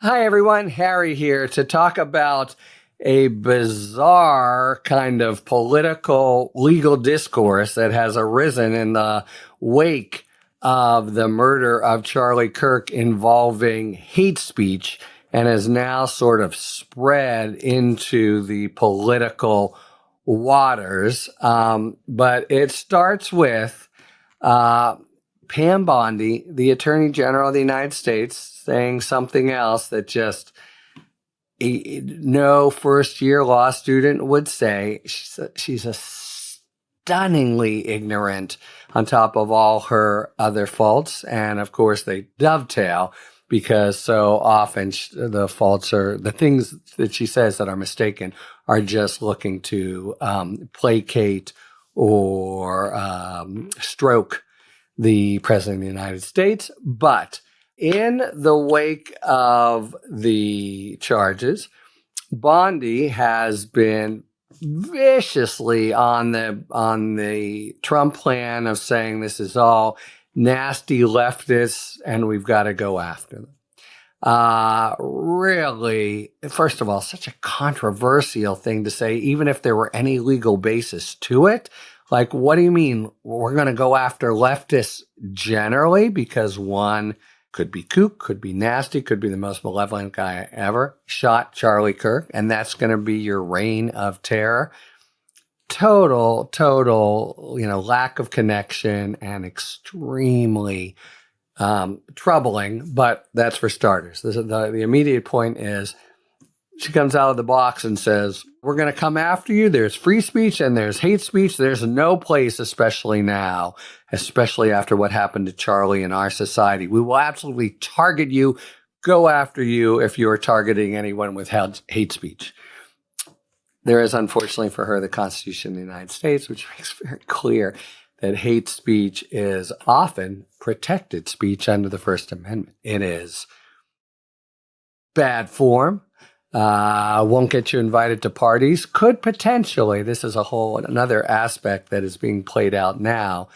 Hi, everyone. Harry here to talk about a bizarre kind of political legal discourse that has arisen in the wake of the murder of Charlie Kirk involving hate speech and has now sort of spread into the political waters. But it starts with Pam Bondi, the Attorney General of the United States, saying something else that just no first-year law student would say. She's a stunningly ignorant on top of all her other faults. And, of course, they dovetail because so often the faults are the things that she says that are mistaken are just looking to placate or stroke the President of the United States. But in the wake of the charges, Bondi has been viciously on the Trump plan of saying this is all nasty leftists and we've got to go after them. Really, first of all, such a controversial thing to say, even if there were any legal basis to it. Like, what do you mean we're going to go after leftists generally? Because one could be kook, could be nasty, could be the most malevolent guy ever, shot Charlie Kirk, and that's going to be your reign of terror. Total, lack of connection and extremely troubling, but that's for starters. The immediate point is she comes out of the box and says, we're going to come after you. There's free speech and there's hate speech. There's no place, especially now, especially after what happened to Charlie in our society. We will absolutely target you, go after you if you're targeting anyone with hate speech. There is, unfortunately for her, the Constitution of the United States, which makes very clear that hate speech is often protected speech under the First Amendment. It is bad form. Won't get you invited to parties, could potentially, this is another aspect that is being played out now,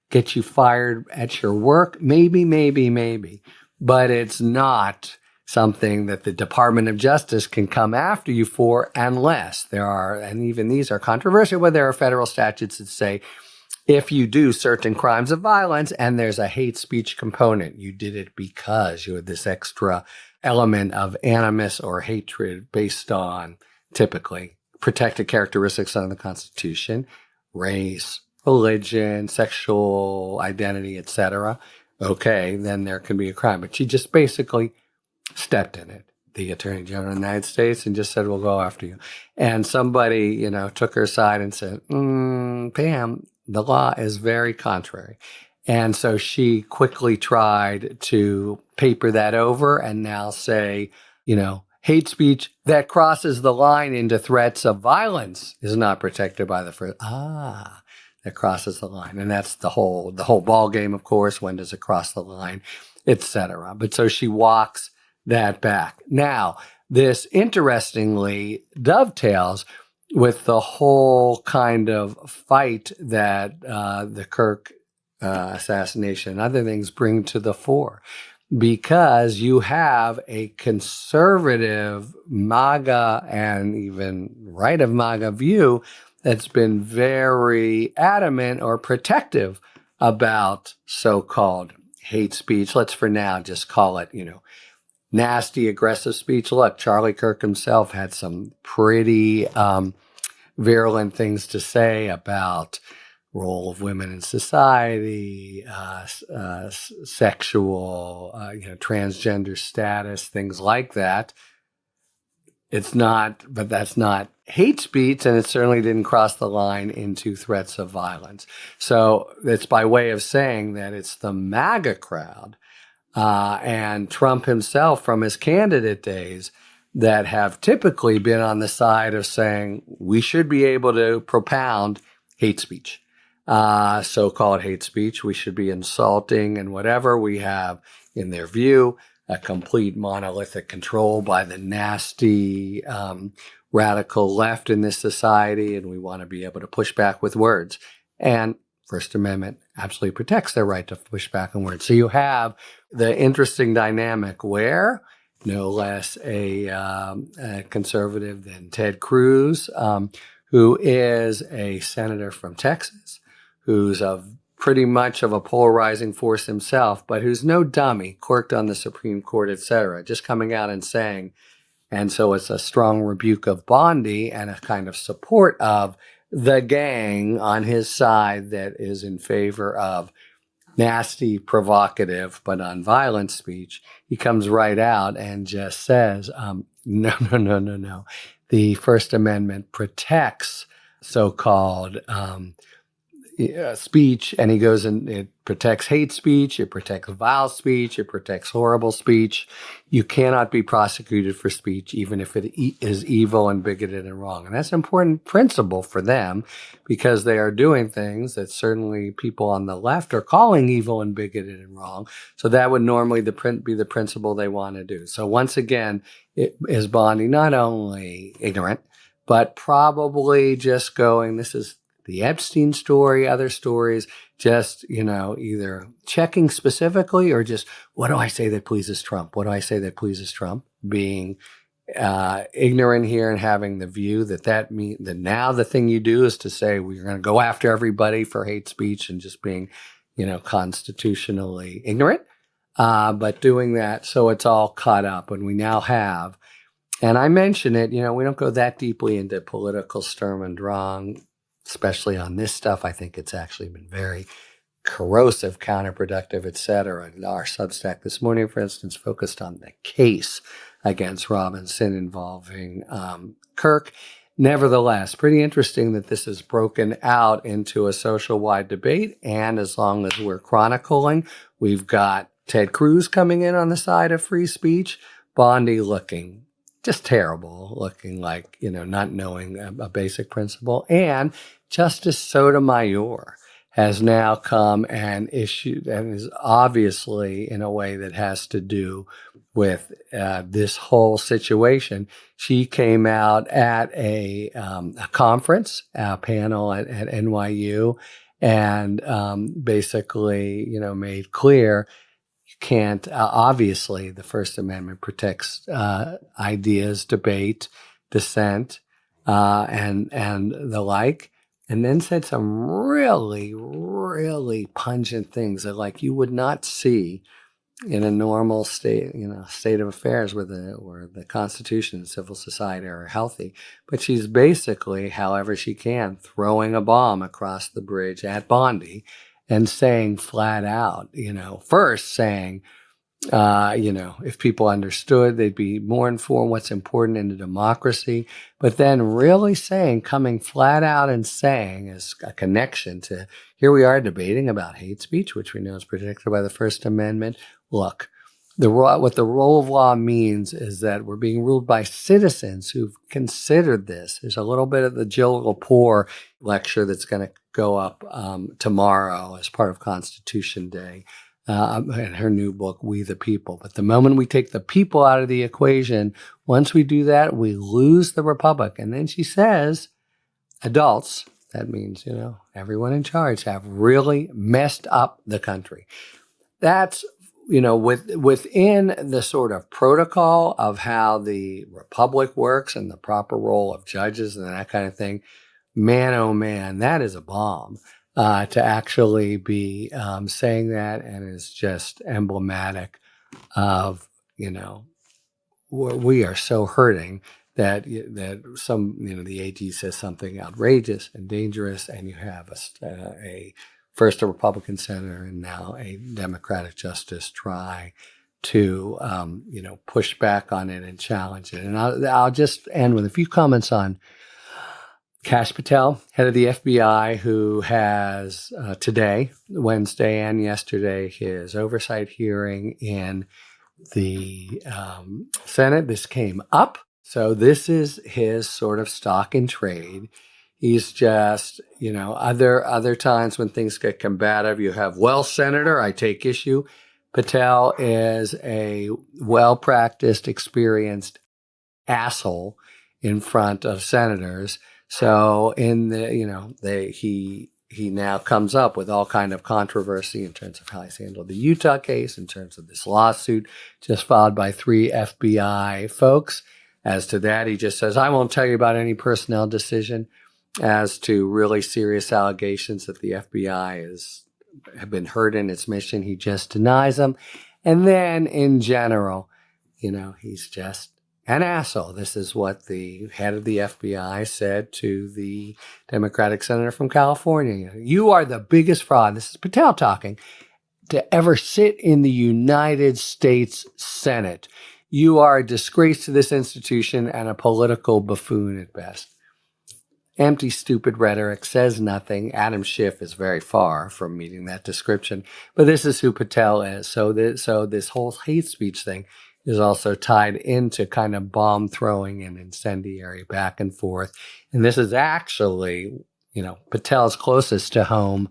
get you fired at your work, maybe, but it's not something that the Department of Justice can come after you for unless there are, and even these are controversial, but there are federal statutes that say if you do certain crimes of violence and there's a hate speech component, you did it because you had this extra element of animus or hatred based on typically protected characteristics under the Constitution, race, religion, sexual identity, etc. Okay, then there can be a crime. But she just basically stepped in it, the Attorney General of the United States, and just said, we'll go after you. And somebody, took her aside and said, Pam, the law is very contrary. And so she quickly tried to paper that over and now say, hate speech that crosses the line into threats of violence is not protected by the first. That crosses the line. And that's the whole ball game, of course. When does it cross the line, etc. But so she walks that back. Now, this interestingly dovetails with the whole kind of fight that the Kirk assassination and other things bring to the fore, because you have a conservative MAGA and even right of MAGA view that's been very adamant or protective about so-called hate speech. Let's for now just call it, nasty, aggressive speech. Look, Charlie Kirk himself had some pretty virulent things to say about role of women in society, sexual, transgender status, things like that. That's not hate speech, and it certainly didn't cross the line into threats of violence. So it's by way of saying that it's the MAGA crowd and Trump himself from his candidate days that have typically been on the side of saying we should be able to propound hate speech. So-called hate speech. We should be insulting and whatever. We have, in their view, a complete monolithic control by the nasty radical left in this society, and we want to be able to push back with words. And First Amendment absolutely protects their right to push back on words. So you have the interesting dynamic where no less a conservative than Ted Cruz, who is a senator from Texas, who's pretty much of a polarizing force himself, but who's no dummy, clerked on the Supreme Court, et cetera, just coming out and saying, and so it's a strong rebuke of Bondi and a kind of support of the gang on his side that is in favor of nasty, provocative, but nonviolent speech. He comes right out and just says, no, no, no, no, no. The First Amendment protects so-called speech, and he goes and it protects hate speech, it protects vile speech, it protects horrible speech. You cannot be prosecuted for speech, even if it is evil and bigoted and wrong. And that's an important principle for them because they are doing things that certainly people on the left are calling evil and bigoted and wrong. So that would normally be the principle they want to do. So once again, is Bondi not only ignorant, but probably just going, this is the Epstein story, other stories, just, either checking specifically or just, what do I say that pleases Trump? What do I say that pleases Trump? Being ignorant here and having the view that now the thing you do is to say we're going to go after everybody for hate speech and just being, constitutionally ignorant. But doing that, so it's all caught up, and we now have, and I mention it, we don't go that deeply into political Sturm und Drang, especially on this stuff. I think it's actually been very corrosive, counterproductive, et cetera. Our Substack this morning, for instance, focused on the case against Robinson involving Kirk. Nevertheless, pretty interesting that this is broken out into a social-wide debate. And as long as we're chronicling, we've got Ted Cruz coming in on the side of free speech, Bondi looking just terrible, looking like, not knowing a basic principle. And Justice Sotomayor has now come and issued, and is obviously in a way that has to do with this whole situation. She came out at a conference, a panel at NYU, and basically, made clear can't, obviously, the First Amendment protects ideas, debate, dissent, and the like, and then said some really, really pungent things that you would not see in a normal state of affairs where the Constitution and civil society are healthy. But she's basically, however she can, throwing a bomb across the bridge at Bondi and saying flat out, first saying, if people understood, they'd be more informed what's important in a democracy. But then really coming flat out and saying as a connection to, here we are debating about hate speech, which we know is protected by the First Amendment. Look, what the rule of law means is that we're being ruled by citizens who've considered this. There's a little bit of the Jill Lepore lecture that's going to go up tomorrow as part of Constitution Day in her new book, We the People. But the moment we take the people out of the equation, once we do that, we lose the republic. And then she says, adults, that means, everyone in charge, have really messed up the country. That's, within the sort of protocol of how the republic works and the proper role of judges and that kind of thing. Man, oh man, that is a bomb to actually be saying that, and is just emblematic of, we are so hurting that some, the AG says something outrageous and dangerous, and you have first a Republican senator and now a Democratic justice try to, push back on it and challenge it. And I'll just end with a few comments on Kash Patel, head of the FBI, who has today, Wednesday, and yesterday, his oversight hearing in the Senate. This came up. So this is his sort of stock in trade. He's just, other times when things get combative, you have, well, Senator, I take issue. Patel is a well-practiced, experienced asshole in front of senators. So in the, he he now comes up with all kind of controversy in terms of how he's handled the Utah case, in terms of this lawsuit just filed by 3 FBI folks. As to that, he just says, I won't tell you about any personnel decision. As to really serious allegations that the FBI have been hurt in its mission, he just denies them. And then in general, he's just an asshole. This is what the head of the FBI said to the Democratic senator from California. You are the biggest fraud, this is Patel talking, to ever sit in the United States Senate. You are a disgrace to this institution and a political buffoon at best. Empty, stupid rhetoric, says nothing. Adam Schiff is very far from meeting that description. But this is who Patel is. So this whole hate speech thing is also tied into kind of bomb throwing and incendiary back and forth. And this is actually, Patel's closest to home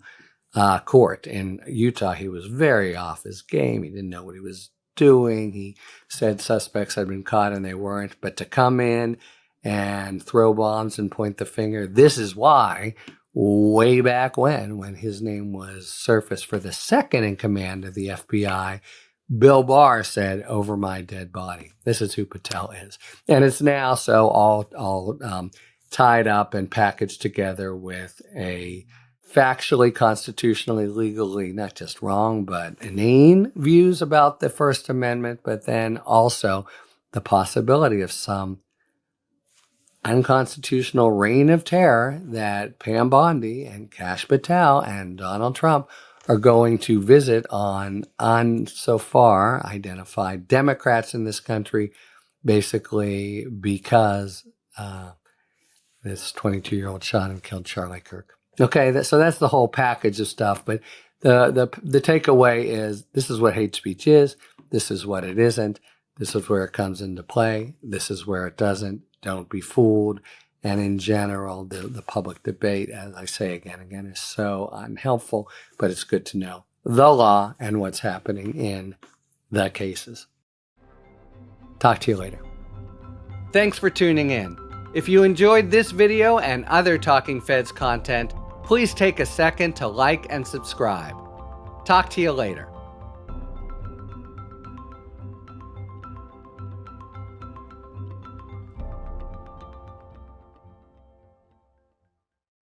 court in Utah. He was very off his game. He didn't know what he was doing. He said suspects had been caught and they weren't. But to come in and throw bombs and point the finger, this is why way back when his name was surfaced for the second in command of the FBI, Bill Barr said, over my dead body. This is who Patel is. And it's now so all tied up and packaged together with a factually, constitutionally, legally, not just wrong, but inane views about the First Amendment, but then also the possibility of some unconstitutional reign of terror that Pam Bondi and Kash Patel and Donald Trump are going to visit on so far identified Democrats in this country, basically because this 22-year-old shot and killed Charlie Kirk. Okay, so that's the whole package of stuff. But the takeaway is this is what hate speech is. This is what it isn't. This is where it comes into play. This is where it doesn't. Don't be fooled. And in general, the public debate, as I say again, is so unhelpful, but it's good to know the law and what's happening in the cases. Talk to you later. Thanks for tuning in. If you enjoyed this video and other Talking Feds content, please take a second to like and subscribe. Talk to you later.